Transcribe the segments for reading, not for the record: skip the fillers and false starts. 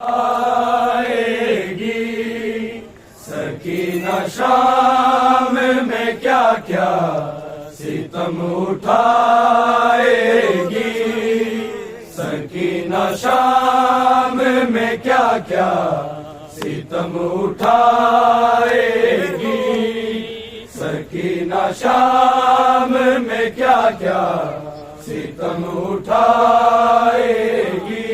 आएगी सकीना शाम में क्या क्या सितम उठाएगी। सकीना शाम में क्या क्या सितम उठाएगी। सकीना शाम में क्या क्या सितम उठाएगी।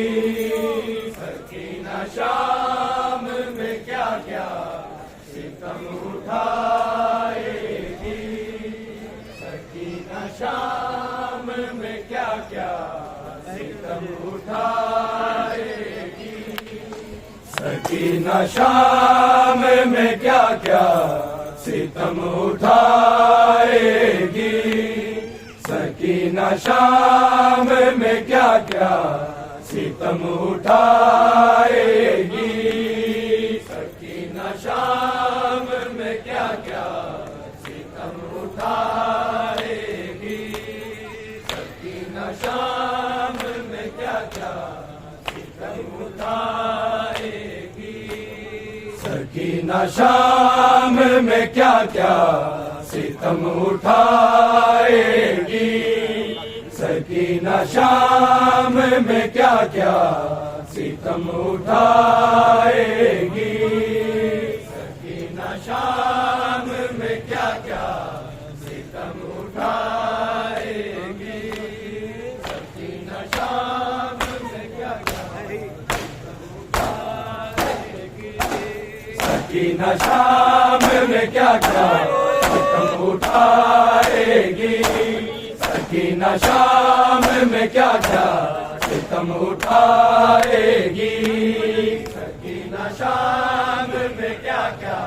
शाम में क्या क्या सितम उठाएगी। सकीना शाम में क्या क्या सितम उठाएगी। सकीना शाम में क्या क्या सितम उठाएगी। सकीना शाम में क्या क्या सितम उठाएगी। सकीना शाम में क्या क्या सितम उठाएगी। सकीना शाम में क्या क्या सितम उठाएगी। सकीना शाम में क्या क्या सितम उठाएगी। सकीना शाम में क्या क्या सितम उठाएगी। सकीना शाम में क्या क्या सितम उठाएगी। सकीना शाम में क्या क्या उठाएगी। सकीना शाम में क्या क्या सितम उठाएगी। सकीना शाम में क्या क्या सितम उठाएगी। सकीना शाम में क्या क्या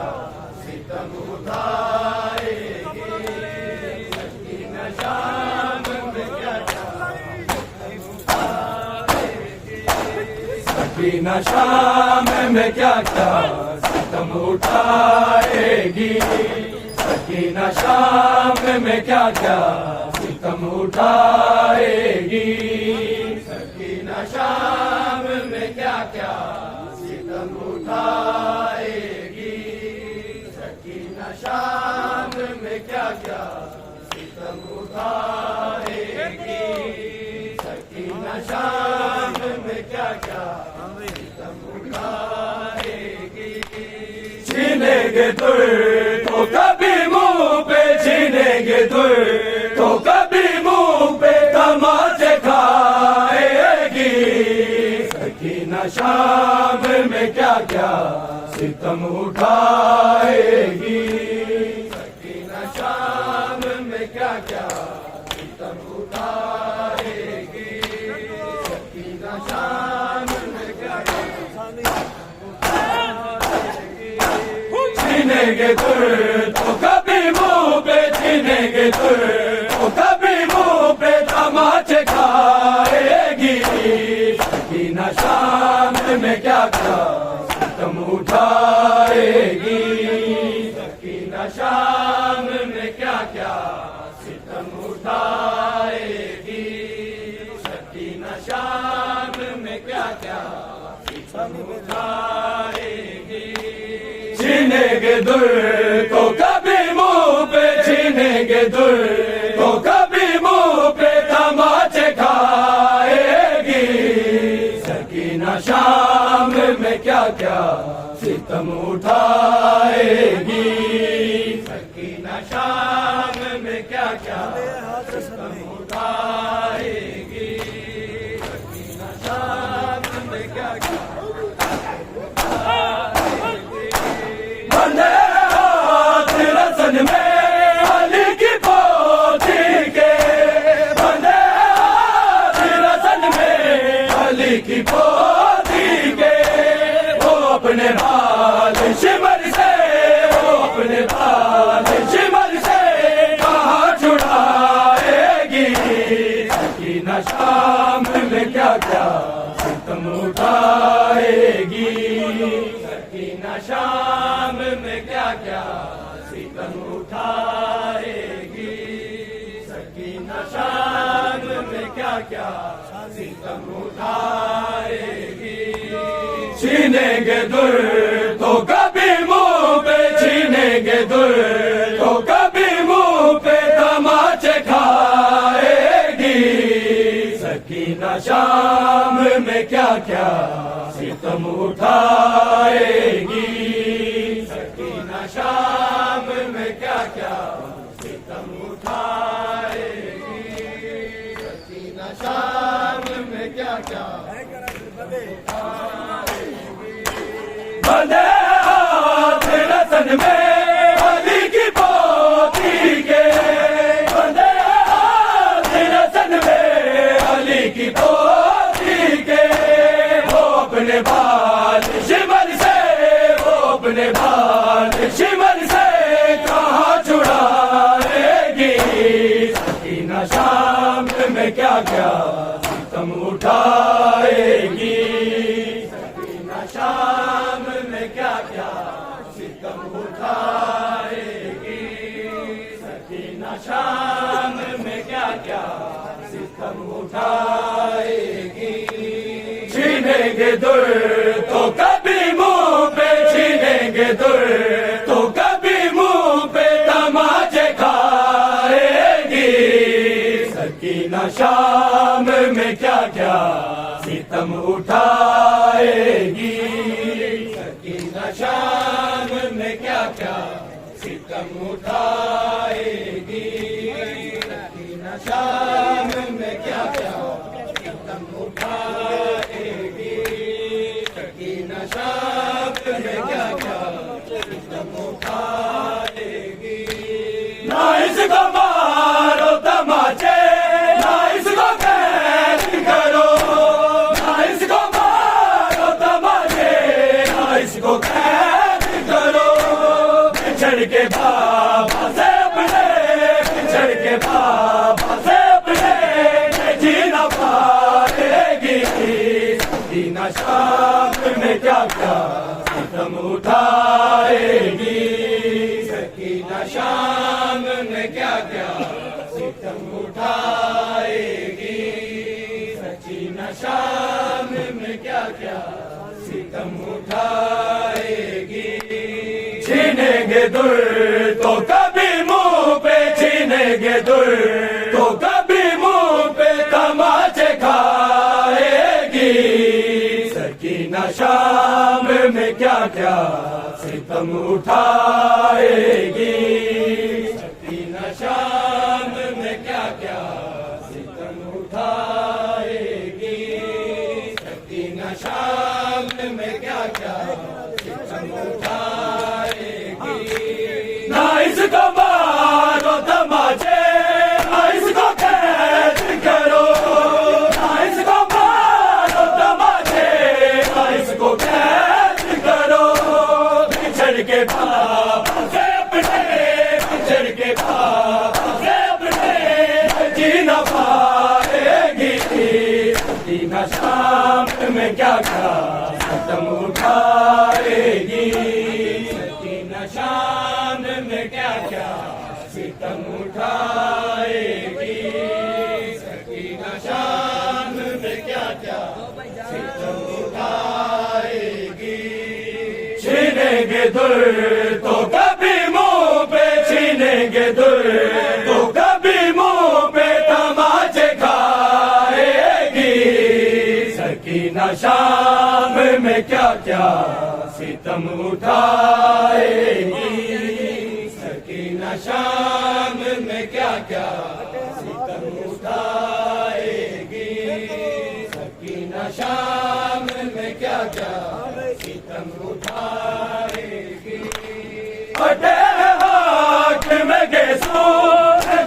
सितम उठाएगी। सकीना शाम में क्या क्या उठाएगी। सकीना शाम में क्या क्या सितम उठाएगी। सकीना शाम में क्या क्या सितम उठाएगी। सकीना शाम में क्या क्या सितम उठाएगी। सकीना शाम में क्या क्या सितम उठाएगी। सकीना शाम में क्या क्या सितम उठाएगी। छीनेंगे दुर तो कभी मुंह पे छीनेंगे दुर तो कभी मुंह पे तमाचे खाएगी। सकीना शाम में क्या क्या सितम उठाएगी। सकीना शाम में क्या क्या सितम उठाएगी। सकीना शाम में क्या क्या छीनेंगे दुर तो कभी मुंह पे छीनेंगे दुर तो कभी मुंह पे तमाचे खाएगी। सकीना शाम में क्या क्या सितम उठाएगी। सकीना शाम में क्या क्या सितम उठाएगी। सकीना शाम में क्या क्या सितम उठाएगी। छीनेंगे दुर तो कभी मुंह पे छीनेंगे दुर तो कभी मुंह पे तमाचे खाएगी। सकीना शाम में क्या क्या सितम उठाएगी। सकीना शाम में क्या क्या सितम उठाएगी। सकीना शाम में क्या क्या रसन में अली की पोथी के बंदे रसन में अली की पोथी के वो अपने बाल शिमर से वो अपने बाल शिमर से कहाँ छुड़ाएगी। सकीना शाम में क्या क्या सितम उठाएगी। सकीना शाम में क्या क्या सितम उठाएगी। सकीना शाम में क्या क्या सितम उठाएगी। छीनेंगे दुर तो कभी मुंह पे, छीनेंगे दुर तो कभी मुंह पे तमाचे खाएगी। सकीना शाम में क्या क्या सितम उठाएगी, सकीना शाम में क्या क्या सितम उठाएगी, सकीना शाम में क्या क्या बंदे हाथ रतन में अली की पोती के, बंदे हाथ रतन में अली की पोती के। वो अपने बाल शिमर से, वो अपने बाल शिमर से कहाँ छुड़ाएगी। सकीना शाम में क्या क्या सितम उठाएगी, सकीना शाम में क्या क्या सितम उठाएगी, सकीना शाम में क्या क्या सितम उठाएगी। छीनेंगे दुर तो कभी मुंह पे, छीनेंगे दुर तो कभी मुंह पे तमाचे खाएगी। सकीना शाम में क्या क्या सितम उठाएगी, सकीना शाम में क्या क्या सितम उठाएगी, सकीना शाम में क्या क्या सितम उठाएगी, सकीना शाम में क्या क्या सितम उठाएगी। ना इसको मारो तमाचे, ना इसको कैद करो, ना इसको मारो तमाचे, ना इसको कैद करो। बिछड़ के बाबा से अपने, बिछड़ के बाबा से अपने जीना पाएगी। सकीना शाम में क्या क्या सितम उठाएगी, सकीना शाम में क्या क्या सितम उठाएगी, सकीना शाम में क्या क्या सितम उठाएगी। छीनेंगे दुर तो कभी मुंह पे, छीनेंगे दुर तो कभी मुंह पे तमाचे खाएगी। सकीना शाम में क्या क्या सितम उठाएगी, सकीना शाम में क्या क्या सितम उठाएगी, सकीना शाम में क्या क्या सितम उठाएगी। ना इसको मारो तमाचे, ना इसको कैद करो, ना इसको मारो तमाचे, ना इसको कैद करो। बिछड़ के बाबा से अपने, बिछड़ के बाबा से अपने जीना पाएगी। सकीना शाम में क्या क्या सितम उठाएगी, सकीना शाम में क्या क्या सितम उठाएगी, सकीना शाम में क्या क्या सितम उठाएगी। छीनेंगे दुर तो कभी मुंह पे, छीनेंगे दुर तो कभी मुंह पे तमाचे खाएगी। सकीना शाम में क्या क्या सितम उठाएगी, सकीना शाम में क्या क्या सितम उठाएगी, सकीना शाम में क्या क्या सितम उठाएगी। फटे हाथ में गेसू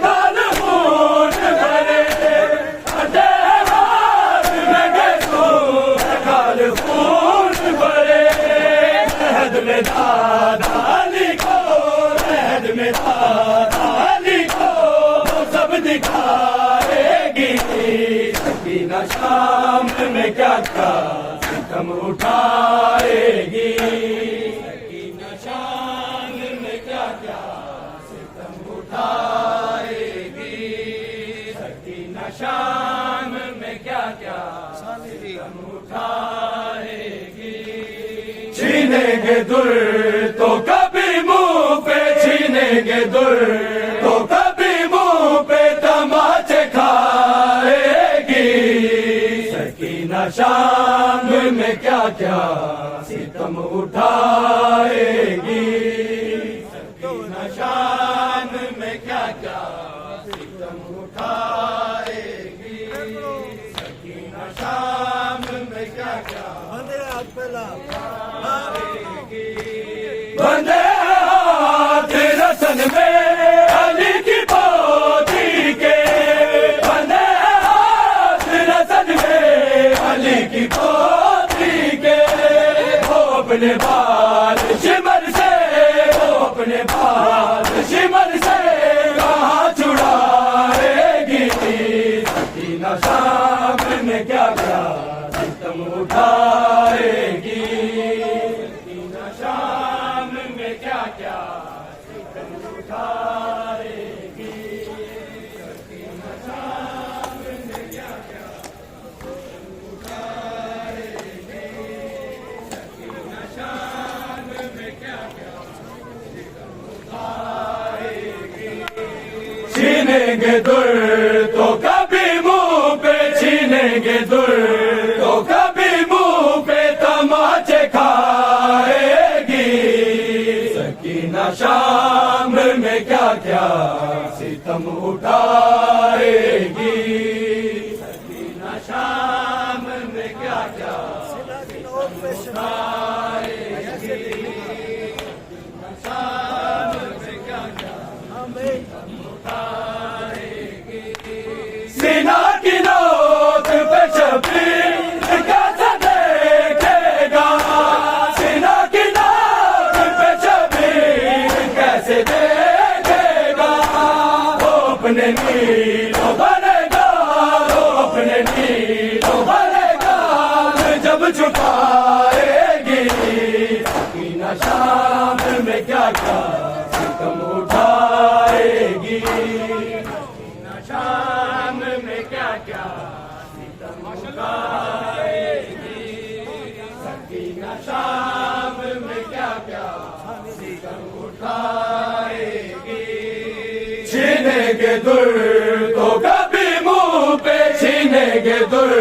गाल खून भरे, फटे हाथ में गेसू गाल खून भरे। रहद में दादा लिखो, रहद में दादा लिखो, सब दिखाएगी। सकीना शाम में क्या क्या सितम उठाएगी, सकीना शाम में क्या क्या सितम उठाएगी, सकीना शाम में क्या क्या सितम उठाएगी। छीनेंगे दुर तो कभी मुंह पे छीनेंगे दुर तो कभी मुंह पे तमाचे खाएगी सकीना शाम में क्या क्या सितम उठाएगी सकीना शाम में क्या क्या सितम उठाएगी सकीना शाम में क्या क्या बंदे हाथ रसन में अली की पोती के बंदे हाथ रसन में अली की पोती के वो अपने बाल शिमर से वो अपने बाल शिमर से कहाँ छुड़ाएगी सकीना शाम में क्या क्या सितम उठाएगी सकीना शाम में क्या क्या सितम उठाएगी सकीना शाम में क्या क्या सितम उठाएगी सकीना शाम में क्या क्या सितम उठाएगी छीनेंगे दुर तो कभी मुंह पे छीनेंगे दुर तो कभी मुंह पे तमाचे खाएगी सकीना शाम में क्या क्या सितम उठाएगी सकीना शाम में क्या क्या सितम उठाएगी सकीना शाम में क्या क्या सितम उठाएगी सीना की नोक पे शबीर कैसे देखेगा सीना की नोक पे शबीर कैसे देखेगा वो अपने नीलों भरेगा वो अपने नीलों भरेगा जब छुपाएगी सकीना शाम में क्या क्या सितम उठाएगी सकीना शाम में क्या क्या सितम उठाएगी सकीना शाम में क्या क्या सितम उठाएगी छीनेंगे दुर तो कभी मुंह पे छीनेंगे दुर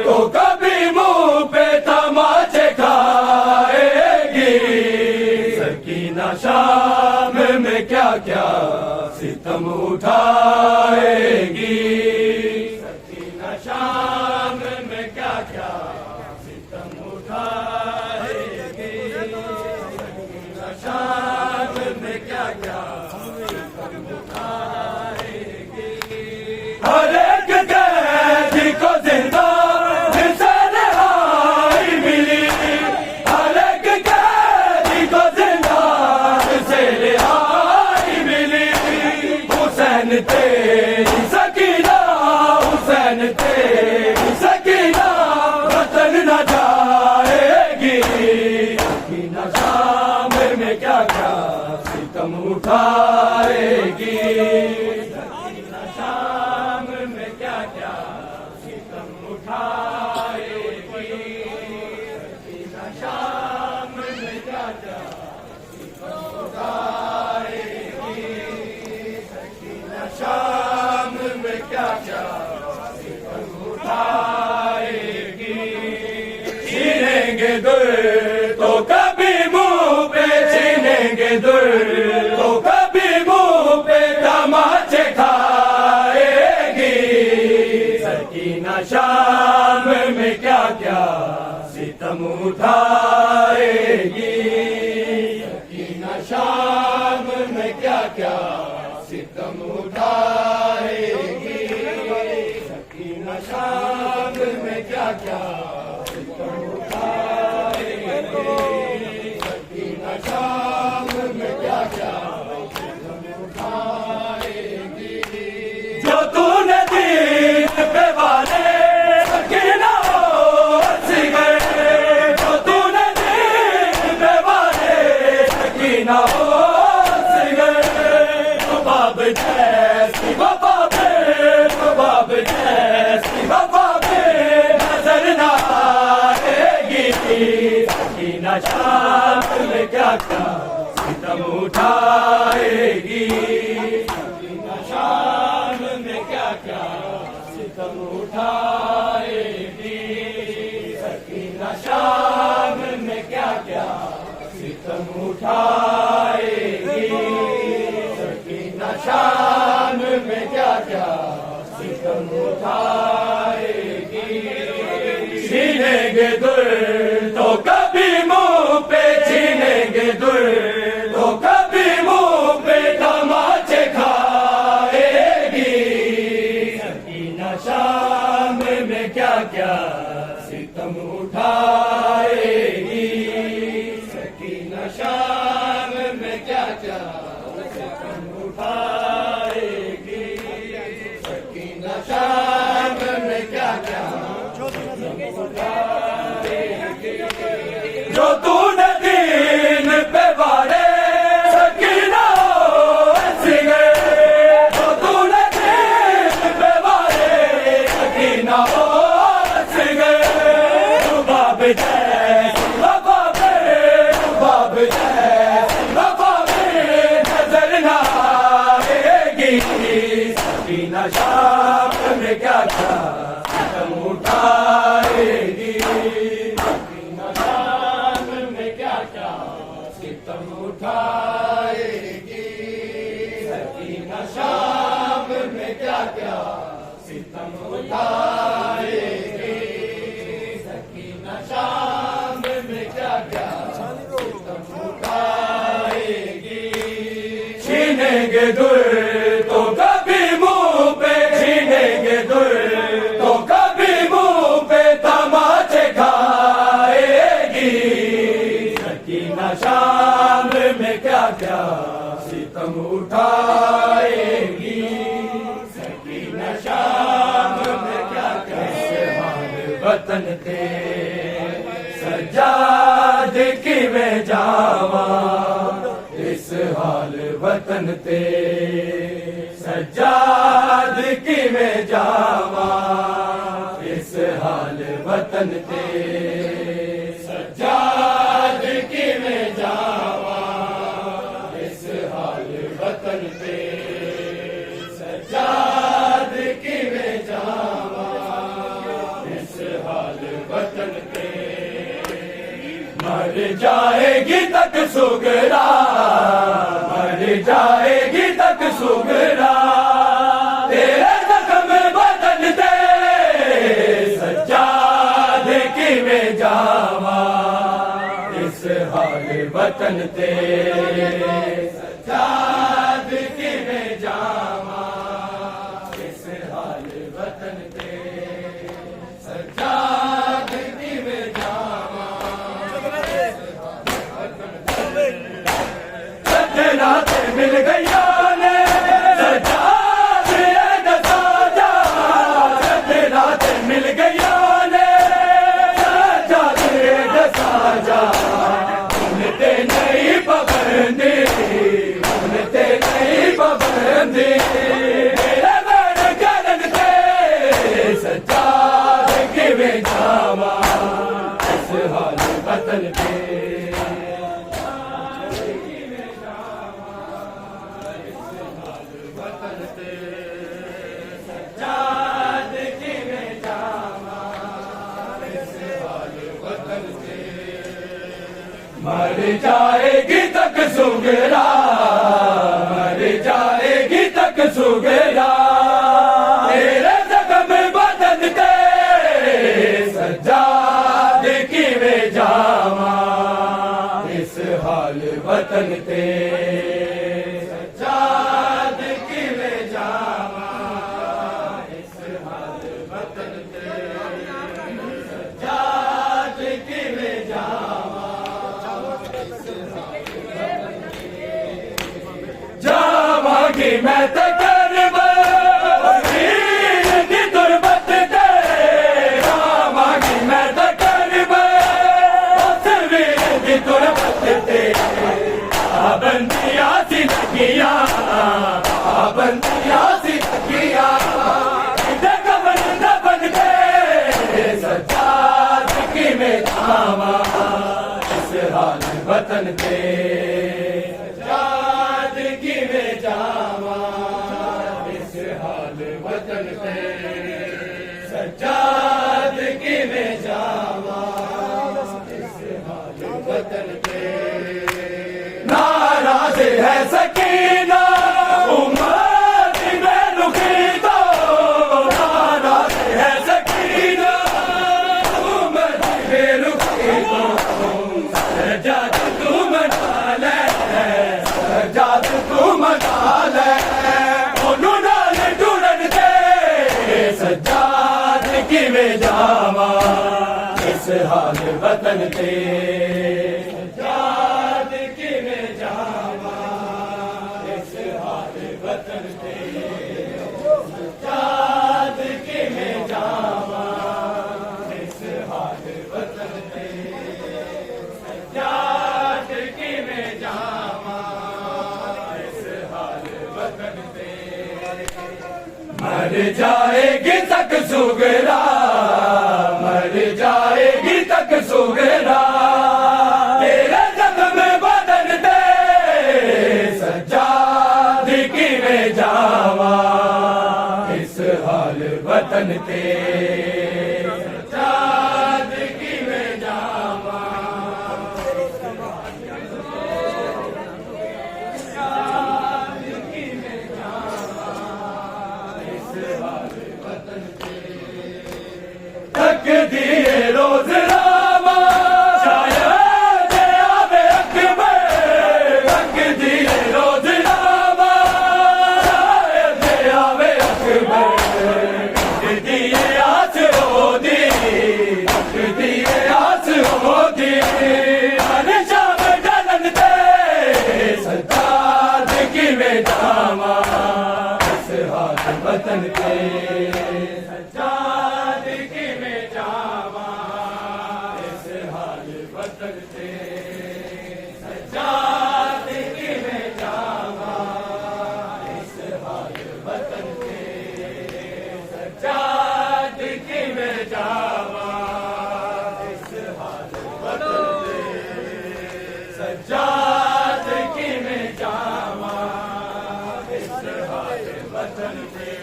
तो कभी मुंह पे तमाचे खाएगी सकीना शाम में क्या क्या सितम उठाएगी सकीना शाम में क्या क्या सितम उठाएगी सकीना शाम में क्या क्या सितम उठाएगी हर एक कैदी को जिंदा से रिहाई मिली हर एक कैदी को जिंदा से रिहाई मिली हुसैन तेरी सकीना हुसैन तेरी सकीना वतन न जाएगी सकीना शाम में क्या क्या सितम उठाएगी सकीना शाम में क्या क्या सितम उठाएगी सकीना शाम में क्या क्या सितम उठाएगी सकीना शाम में क्या क्या सितम उठाएगी छीनेंगे दुर तो कभी मुंह पे छीनेंगे दुर तो कभी मुंह पे तमाचे खाएगी सकीना शाम में क्या क्या सितम उठाएगी सकीना शाम में क्या क्या सितम उठाएगी सकीना शाम में क्या क्या सितम उठाएगी सकीना शाम में क्या क्या सितम उठाएगी जो तूने दीन पे वाले सकीना हंस गए जो तूने दीन पे वाले सकीना हंस गए तो बाब जैसी वफा पे तो बाब जैसी वफा पे नजर ना शाम में क्या क्या सितम उठाएगी, सकीना शाम में क्या क्या सितम उठाएगी, सकीना शाम में क्या क्या सितम उठाएगी, सकीना शाम में क्या क्या सितम उठाएगी। छीनेंगे दुर तो कभी मुंह पे छीनेंगे दुर तो कभी मुंह पे तमाचे खाएगी, सकीना शाम में क्या क्या सितम उठाएगी, सकीना शाम में क्या क्या सितम उठाएगी, सकीना शाम में क्या क्या जो तूने दीन पे वारे सकीना ऐसी गए, जो तूने दीन पे वारे सकीना ऐसी गए, रुबाब जैसी वफा पे, रुबाब जैसी वफा पे नजर ना आएगी, सकीना शाम में क्या क्या सितम उठाएगी, सकीना शाम में क्या क्या सितम उठाएगी, सकीना शाम में क्या क्या सितम उठाएगी, सकीना शाम में क्या क्या सितम उठाएगी। छीनेंगे दुर तो कभी मुंह पे छीनेंगे दुर तो कभी मुंह पे तमाचे खाएगी, सकीना शाम में क्या क्या सितम उठाएगी, सकीना शाम में क्या क्या हाल वतन थे सज्जाद की में जावा, इस हाल वतन ते सज्जाद की में जावा, इस हाल वतन ते सज्जाद की में जावा, इस हाल वतन ते सज्जाद की में जावा, इस हाल वतन ते मर जाएगी तक सुगरा, मर जाएगी तक सुगरा, तेरे जख्म बदन दे सज्जाद की में जावा, इस हाल वतन ते सज्जाद की में जावा, इस हाल वतन ते सज्जाद की में जावा, रातें मिल गईया ने सज्जाद साजा, रातें मिल गईया ने सज्जाद साजा, उनते नहीं पाबंदी, उनते नहीं पाबंदी, मेरे मन करन थे सज्जाद की में जावा, इस हाल वतन पे मर जाएगी तक सुगरा, मर जाएगी तक सुगरा, तेरे जख्म बदन ते सज्जाद की में जावा, इस हाल वतन ते सज्जाद की में जावा, इस हाल वतन ते सज्जाद की में जावा, जावांगी मैं तो करब वीर दी तुरबत ते, जावांगी मैं तो करब उस वीर दी तुरबत ते, पाबंदियां सी लगिया, पाबंदियां सी लगिया, कबन दबन दे सज्जाद की में जावा, इस हाल वतन ते सजाद किवें जावां इस हाल वतन ते सजाद किवें जावां इस हाल वतन ते नाराज है सकीना उम्मत में रुखी तो नाराज है सकीना उम्मत में रुखी तो सजाद तू मना ले सजाद तू मना ले ओनू नाल जुड़न दे सजाद किवें जावां इस हाल वतन ते सजाद किवें जावां इस हाल वतन ते सजाद किवें जावां इस हाल वतन ते सजाद किवें जावां इस हाल वतन ते मर जाएगी तक सुगरा मर जाएगी तक सुगरा तेरे जख्म बदन दे सजाद किवें जावां इस हाल वतन ते सजाद किवें जावां सजाद किवें जावां इस हाल वतन ते तक दिए रोज रामा शायद आवे अकबर तक दिए रोज रामा शायद आवे अकबर तक दिए आस होदी तक दिए आस होदी हर शाम ढलन दे सजाद किवें जावां इस हाल वतन ते सजाद किवें जावां इस हाल वतन ते सजाद किवें जावां इस हाल वतन ते सजाद किवें जावां इस हाल वतन ते सजाद किवें जावां इस हाल वतन ते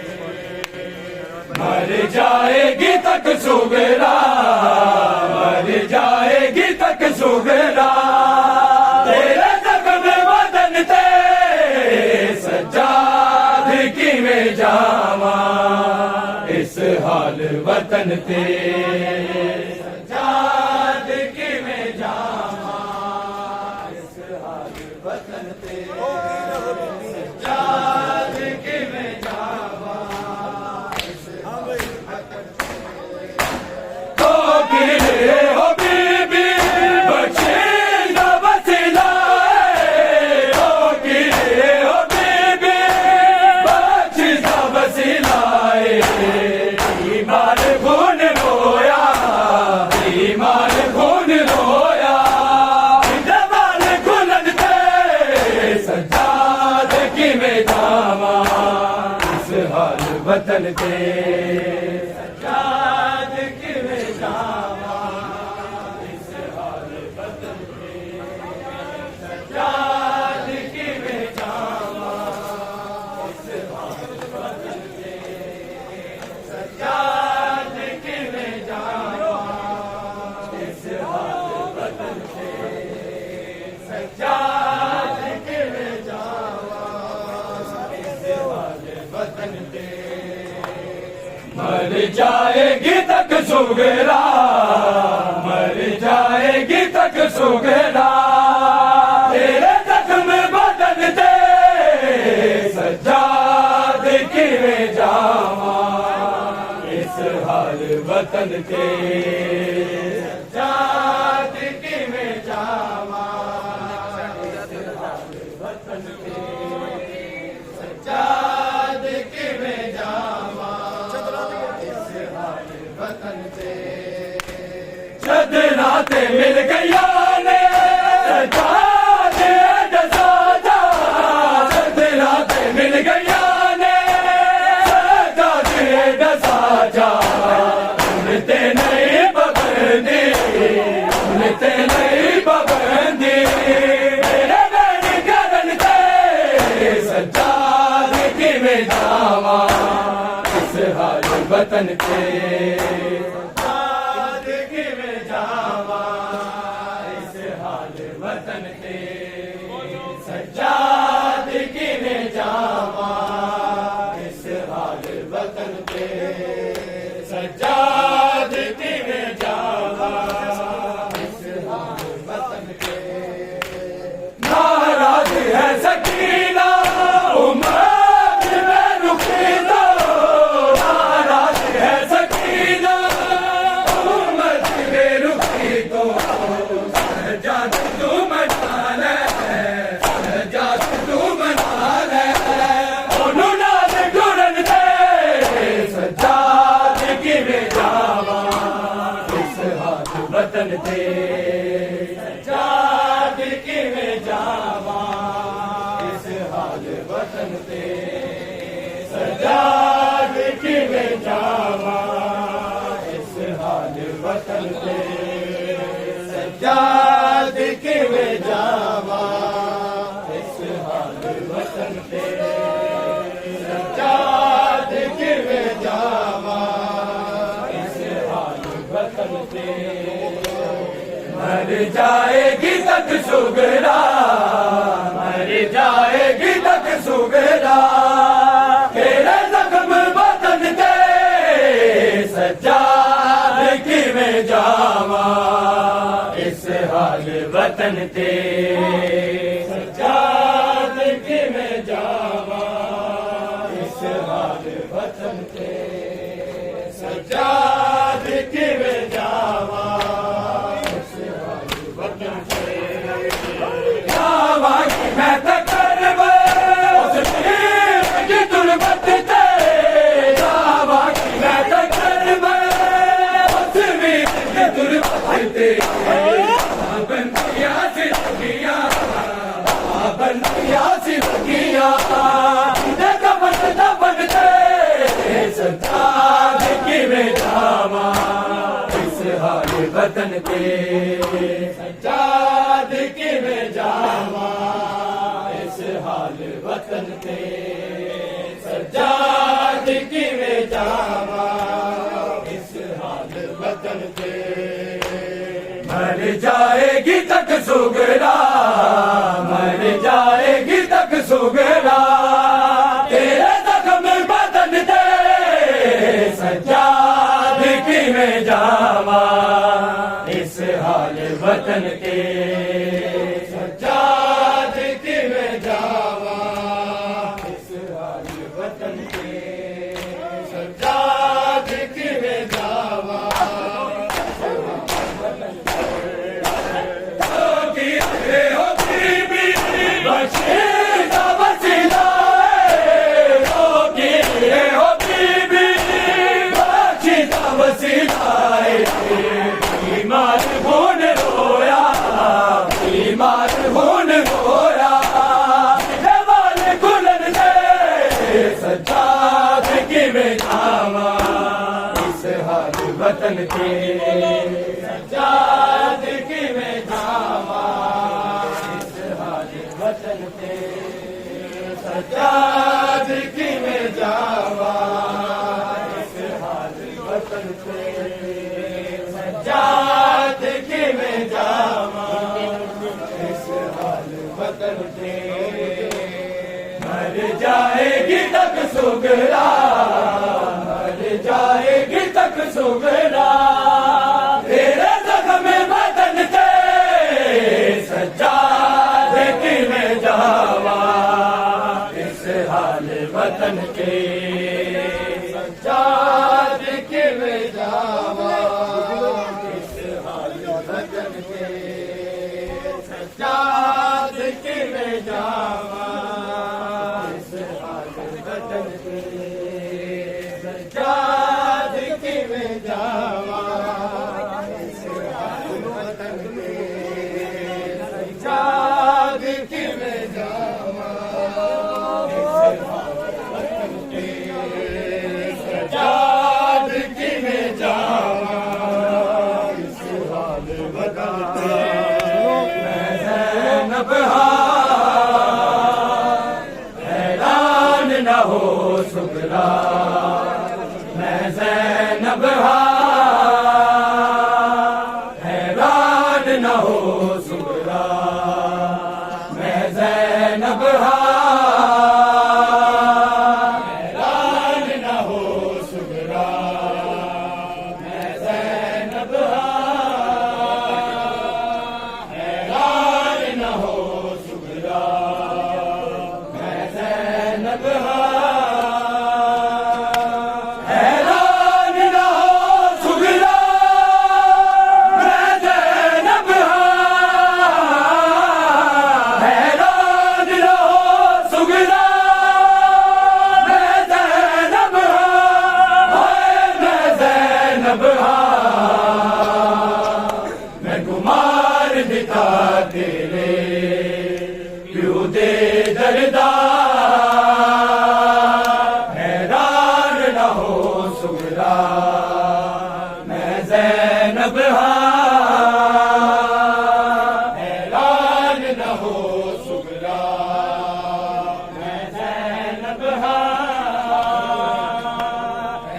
मर जाएगी तक सुगरा मर जाएगी तक सुगरा तेरे जख्म बदन ते सजाद किवें जावां इस हाल वतन ते सजाद किवें जावां इस हाल वतन ते सजाद किवें जावां हो बीबी बख्शीदा वसीला हो बीबी बख्शीदा वसीला ईमान खून रोया ईमान खून रोया जवान खुलन ते सजाद किवें जावां इस हाल वतन ते सजाद किवें जावां इस हाल वतन ते सजाद किवें जावां इस हाल वतन ते सजाद किवें जावां इस हाल वतन ते सजाद किवें जावां इस हाल वतन ते मर जाएगी तक सुगरा मर जाएगी तक सुगरा तेरे जख्म बदन ते सजाद किवें जावां इस हाल वतन ते सजाद किवें जावां इस हाल वतन ते सजाद किवें जावां इस हाल वतन ते चदरा ते मिल गया ने सजाद दसाजा चदरा ते मिल गया ने सजाद दसाजा उनते नहीं बबरनी उनते नहीं बबरनी वतन ते सजादगी में जावा इस हाल वतन ते सजादगी में जावा इस हाल वतन ते सजादगी में जावा इस हाल वतन ते नाराज है सकीना उम्मत में रुकी दो नाराज है सकीना उम्मत में रुकी दो सजाद तू मना ले सजाद तू मना ले ओनू नाल जुड़न दे सजादगी में जावा इस हाल वतन ते सजादगी में जावा इस हाल वतन ते सजादगी में जावा इस हाल वतन ते सजादगी में जावा इस हाल वतन ते सजादगी में जावा इस हाल वतन ते मर जाएगी तक सुगरा मर जाएगी तक सुगरा तेरे जख्म वतन ते सजादगी में जावा इस हाल वतन ते सजादगी में जावा इस हाल वतन ते सजादगी में जावा इस हाल वतन ते जावा कि मैं तकरब उस पीर की तुरबत ते जावा कि मैं तकरब उस पीर की तुरबत ते बंदिया से लगिया बंदिया से लगिया दबन दबन ते सजादगी में जावा इस हाल वतन ते सजादगी में जावा इस हाल वतन ते सजादगी में जावा इस हाल वतन ते मर जाएगी तक सुगरा मर जाएगी तक सुगरा तेरे जख्म वतन ते सजादगी में जावा इस हाल वतन ते सजादगी में जावा इस हाल वतन ते सजादगी में जावा बशीदा वसीला हो बीबी बशीदा वसीला बीमार होन रोया बीमार होन रोया जवान गुलन दे सजादगी में जावा इस हाल वतन के सजादगी में जावा इस हाल वतन के सजादगी में जावा इस हाल वतन के सजादगी में जावा इस हाल वतन के मर जाएगी तक सुगरा मर जाएगी तक सुगरा तेरे जख्म वतन ते सजादगी में जावा इस हाल वतन के सजादगी में जावा इस हाल वतन के सजादगी में जावा इस हाल वतन के सजादगी में जावा इस हाल वतन के सजादगी में जावा इस हाल वतन के सजादगी में जावा इस हाल वतन के मैं ज़ैनब बेहुदे दरदा हैरान न हो सुगरा मैं ज़ैनब हैरान न हो सुगरा मैं ज़ैनब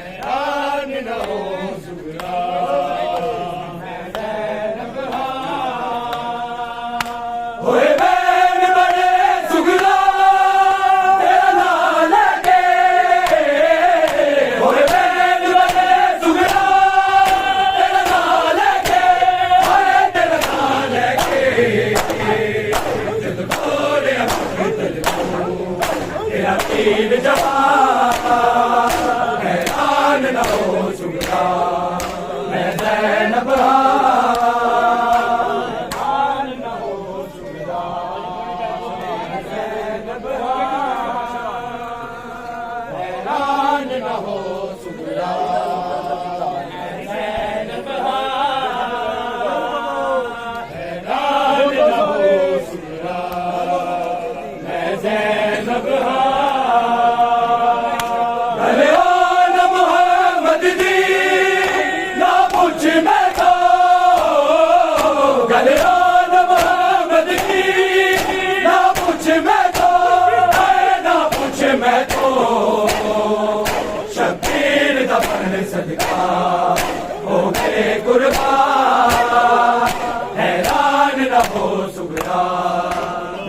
हैरान न हो सुगरा मैं ज़ैनब होए बैन बड़े सुगरा तेरा नाम लेके होए बैन बड़े सुगरा तेरा नाम लेके होए तेरा नाम लेके जब तोरे अपने दिल को तेरा पीर जवान हैरान न हो सुगरा मैं ज़ैनब हैरान न हो सुगरा ज़ैनब हैरान न हो सुगरा मैं ज़ैनब भले आन मोहम्मद दी ना पूछ मैं तो गले आन मोहम्मद की ना पूछ मैं तो ना पूछ मैं तो शब्बीर दफन सदका हो गए कुर्बान हैरान न हो सुगरा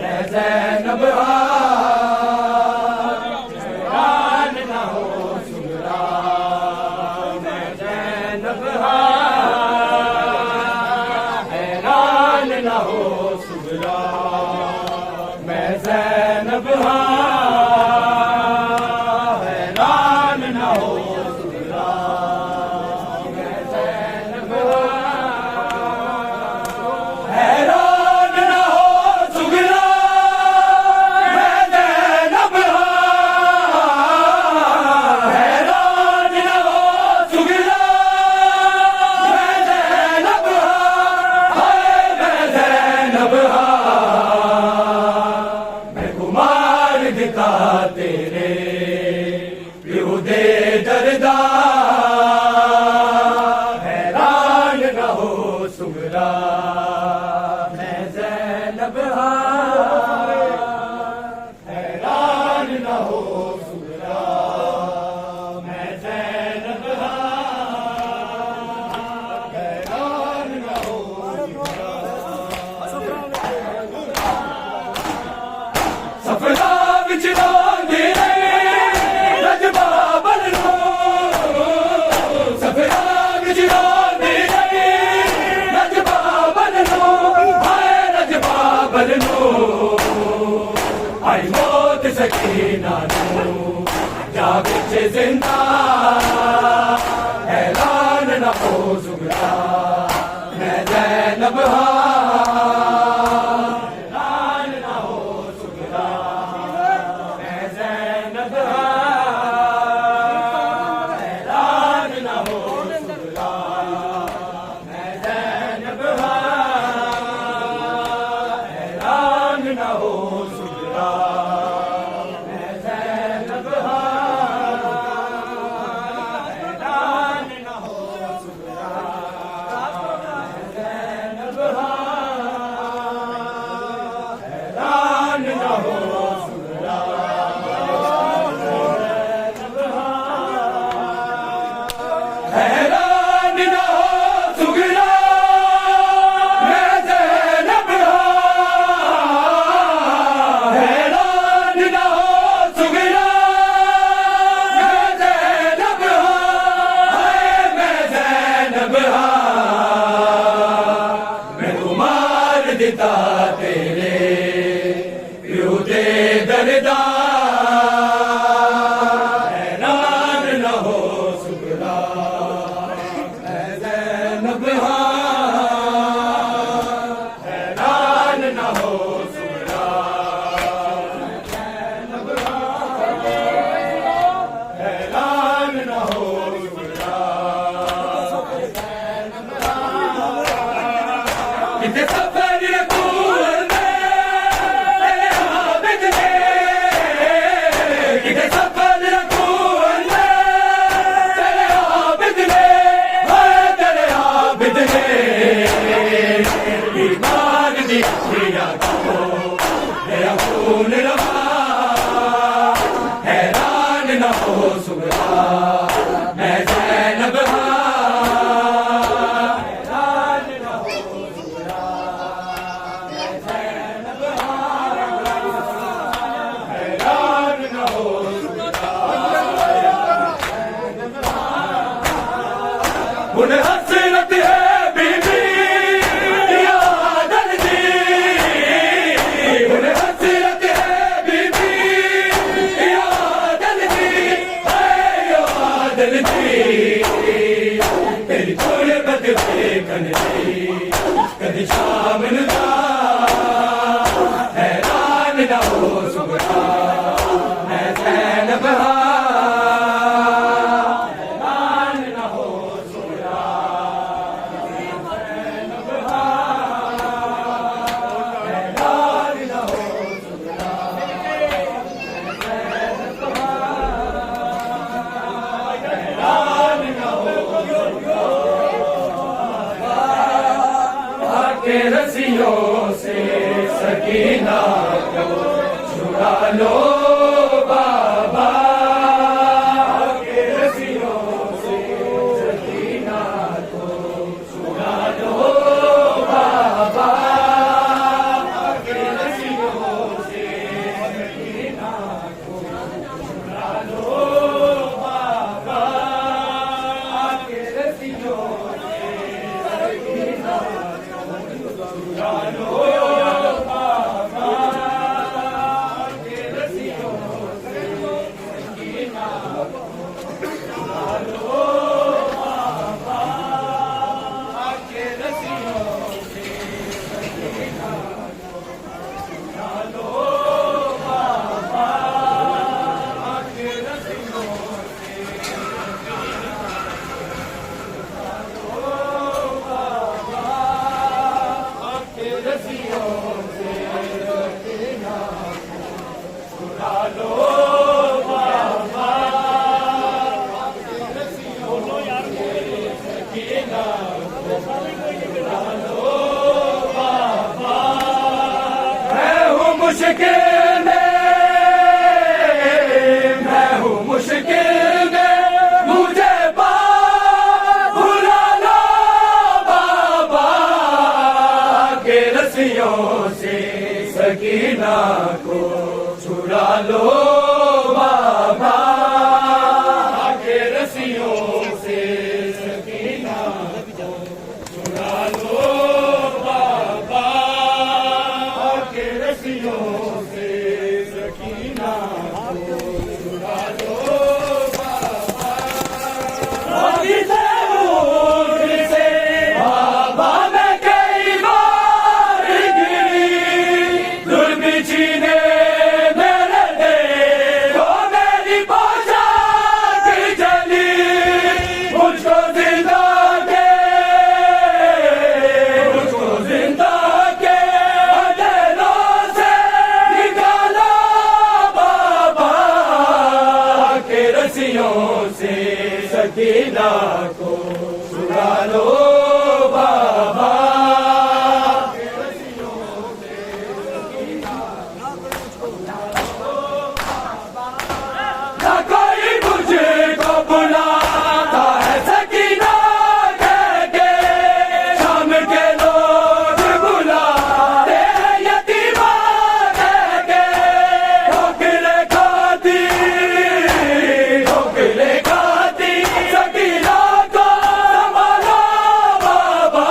मैं ज़ैनब हैरान न हो सुगरा मैं ज़ैनब हैरान न हो सुगरा मैं ज़ैनब हैरान न हो सुगरा मैं ज़ैनब हैरान न हो सुगरा मैं ज़ैनब हैरान न हो सुगरा मैं ज़ैनब मैं ज़ैनब मैं कुमार दिता तेरे बेहुदे दरदा हैरान न हो सुगरा मैं ज़ैनब हैरान न हो सुगरा मैं ज़ैनब हैरान न हो सफरा विच रोंदी रजबा बलनो सफरा विच रोंदी रजबा बलनो हाय रजबा बलनो आई मौत सकीना नो जा विच जिंदा हैरान न हो सुगरा मैं ज़ैनब हैरान न हो सुगरा मैं ज़ैनब हैरान न हो सुगरा मैं ज़ैनब हैरान न हो सुगरा मैं ज़ैनब हैरान न हो सुगरा दिता तेरे बेहुदे दरदा हैरान न हो सुगरा मैं ज़ैनब हैरान न हो सुगरा मैं ज़ैनब हैरान न हो सुगरा कितने सफर अखियां को मेरा खून रवा हैरान न हो सुगरा मैं ज़ैनब हैरान न हो सुगरा मैं ज़ैनब हैरान न हो सुगरा उन हसरत है बीबी यादल दी उन हसरत है बीबी यादल दी यादल दी तेरी गुरबत देखन दी कद शाम दा हैरान न हो सुगरा मैं ज़ैनब हैरान न हो सुगरा हैरान न हो सुगरा हैरान न हो आके रस्सियों से सकीना को छुड़ा लो बाबा आके रस्सियों से सकीना को छुड़ा लो बाबा आके रस्सियों से सकीना को छुड़ा लो बाबा आके रस्सियों से सकीना को छुड़ा लो बाबा आके रस्सियों से सकीना को छुड़ा लो बाबा आके रस्सियों से सकीना को छुड़ा लो बाबा आके रस्सियों से आके रस्सियों से सकीना को छुड़ा लो बाबा आके रस्सियों से सकीना को छुड़ा लो बाबा मैं हूँ मुश्किल में मुझे भुला लो बाबा के रस्सियों से सकीना को छुड़ा लो बाबा के रस्सियों से सकीना को छुड़ा लो बाबा के रस्सियों से सकीना को छुड़ा लो बाबा आगे से ऊँट से बाबा मैं कई बार गिरी दुर्बिछी ने मेरे देखो मेरी पोशाक जली मुझको जिंदा के अंधेरों से निकालो बाबा के रस्सियों से सकीना को छुड़ा लो बाबा के रस्सियों से सकीना को छुड़ा लो बाबा ना कोई मुझको बुलाता है सकीना कह के शाम के लोग बुलाते हैं यतीमा कह के ठोकरे खाती सकीना को संभालो बाबा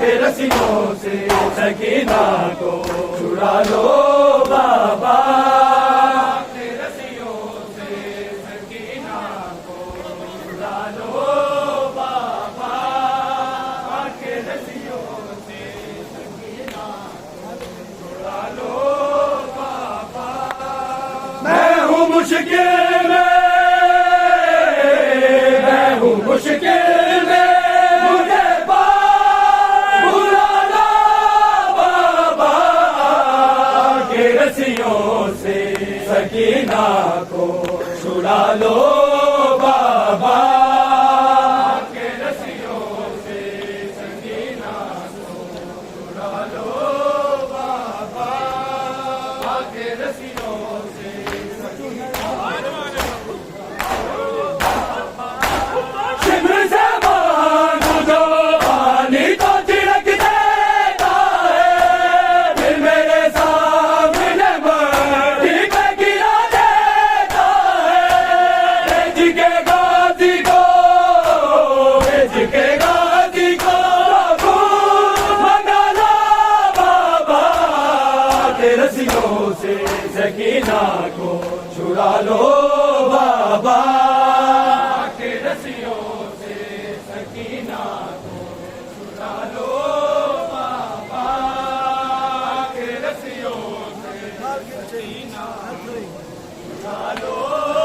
के रस्सियों से सकीना को छुड़ा लो बाबा के रस्सियों से सकीना को छुड़ा लो बाबा के रस्सियों से सकीना को छुड़ा लो बाबा मैं हूँ मुश्किल में मुझे भुला लो बाबा के रस्सियों से सकीना को छुड़ा लो बाबा के रस्सियों से सकीना को छुड़ा लो के रस्सियों से सकीना को छुड़ा लो बाबा के रस्सियों से सकीना को छुड़ा लो बाबा के रस्सियों से सकीना छुड़ा लो